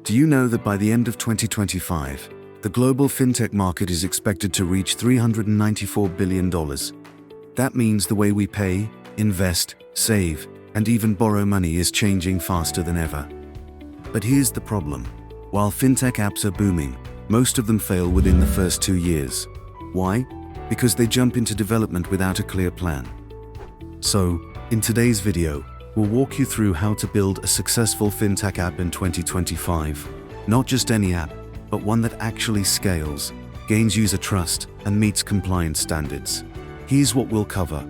Do you know that by the end of 2025, the global fintech market is expected to reach $394 billion? That means the way we pay, invest, save, and even borrow money is changing faster than ever. But here's the problem. While fintech apps are booming, most of them fail within the first 2 years. Why? Because they jump into development without a clear plan. So, in today's video, we'll walk you through how to build a successful fintech app in 2025. Not just any app, but one that actually scales, gains user trust, and meets compliance standards. Here's what we'll cover: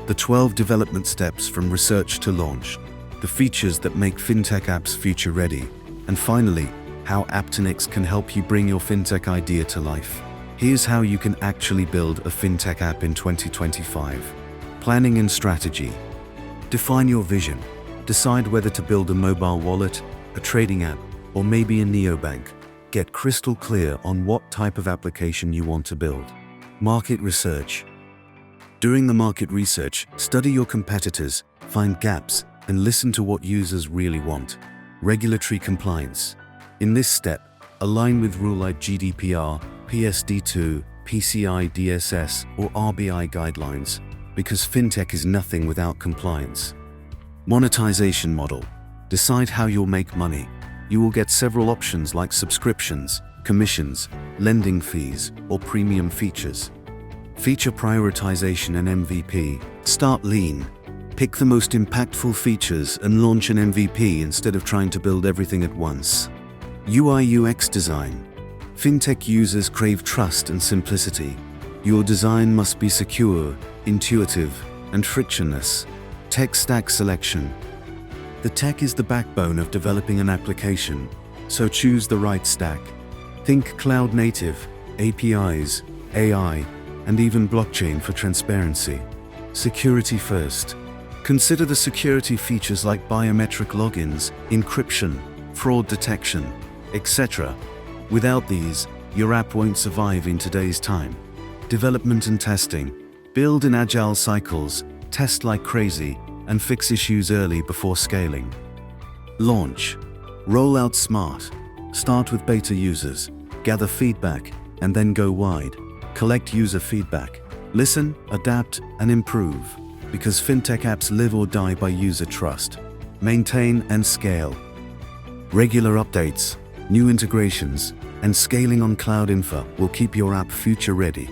the 12 development steps from research to launch, the features that make fintech apps future-ready, and finally, how Apptunix can help you bring your fintech idea to life. Here's how you can actually build a fintech app in 2025. Planning and strategy. Define your vision. Decide whether to build a mobile wallet, a trading app, or maybe a neobank. Get crystal clear on what type of application you want to build. Market research. During the market research, study your competitors, find gaps, and listen to what users really want. Regulatory compliance. In this step, align with rules like GDPR, PSD2, PCI DSS, or RBI guidelines, because fintech is nothing without compliance. Monetization model. Decide how you'll make money. You will get several options like subscriptions, commissions, lending fees, or premium features. Feature prioritization and MVP. Start lean. Pick the most impactful features and launch an MVP instead of trying to build everything at once. UI/UX design. Fintech users crave trust and simplicity. Your design must be secure, intuitive, and frictionless. Tech stack selection. The tech is the backbone of developing an application, so choose the right stack. Think cloud native, APIs, AI, and even blockchain for transparency. Security first. Consider the security features like biometric logins, encryption, fraud detection, etc. Without these, your app won't survive in today's time. Development and testing. Build in agile cycles, test like crazy, and fix issues early before scaling. Launch. Roll out smart. Start with beta users, gather feedback, and then go wide. Collect user feedback. Listen, adapt, and improve, because fintech apps live or die by user trust. Maintain and scale. Regular updates, new integrations, and scaling on cloud infra will keep your app future-ready.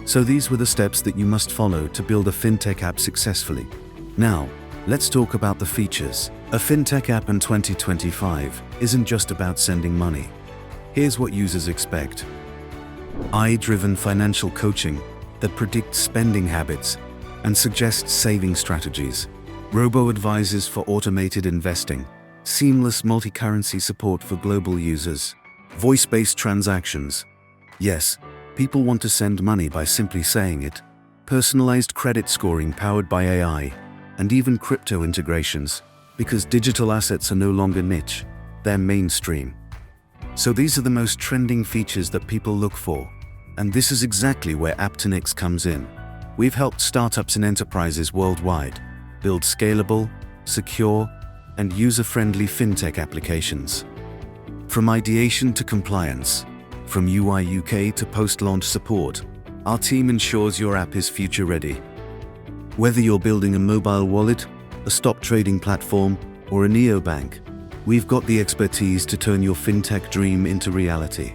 So these were the steps that you must follow to build a fintech app successfully. Now, let's talk about the features. A fintech app in 2025 isn't just about sending money. Here's what users expect. AI-driven financial coaching that predicts spending habits and suggests saving strategies. Robo-advisors for automated investing. Seamless multi-currency support for global users. Voice-based transactions. Yes, people want to send money by simply saying it. Personalized credit scoring powered by AI, and even crypto integrations, because digital assets are no longer niche, they're mainstream. So these are the most trending features that people look for, and this is exactly where Apptunix comes in. We've helped startups and enterprises worldwide build scalable, secure, and user-friendly fintech applications. From ideation to compliance, from UI/UK to post-launch support, our team ensures your app is future-ready. Whether you're building a mobile wallet, a stock trading platform, or a neobank, we've got the expertise to turn your fintech dream into reality.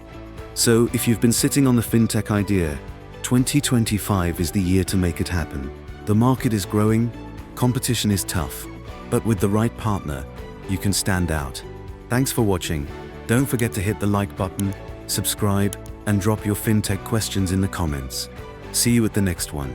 So if you've been sitting on the fintech idea, 2025 is the year to make it happen. The market is growing, competition is tough, but with the right partner, you can stand out. Thanks for watching. Don't forget to hit the like button, subscribe, and drop your fintech questions in the comments. See you at the next one.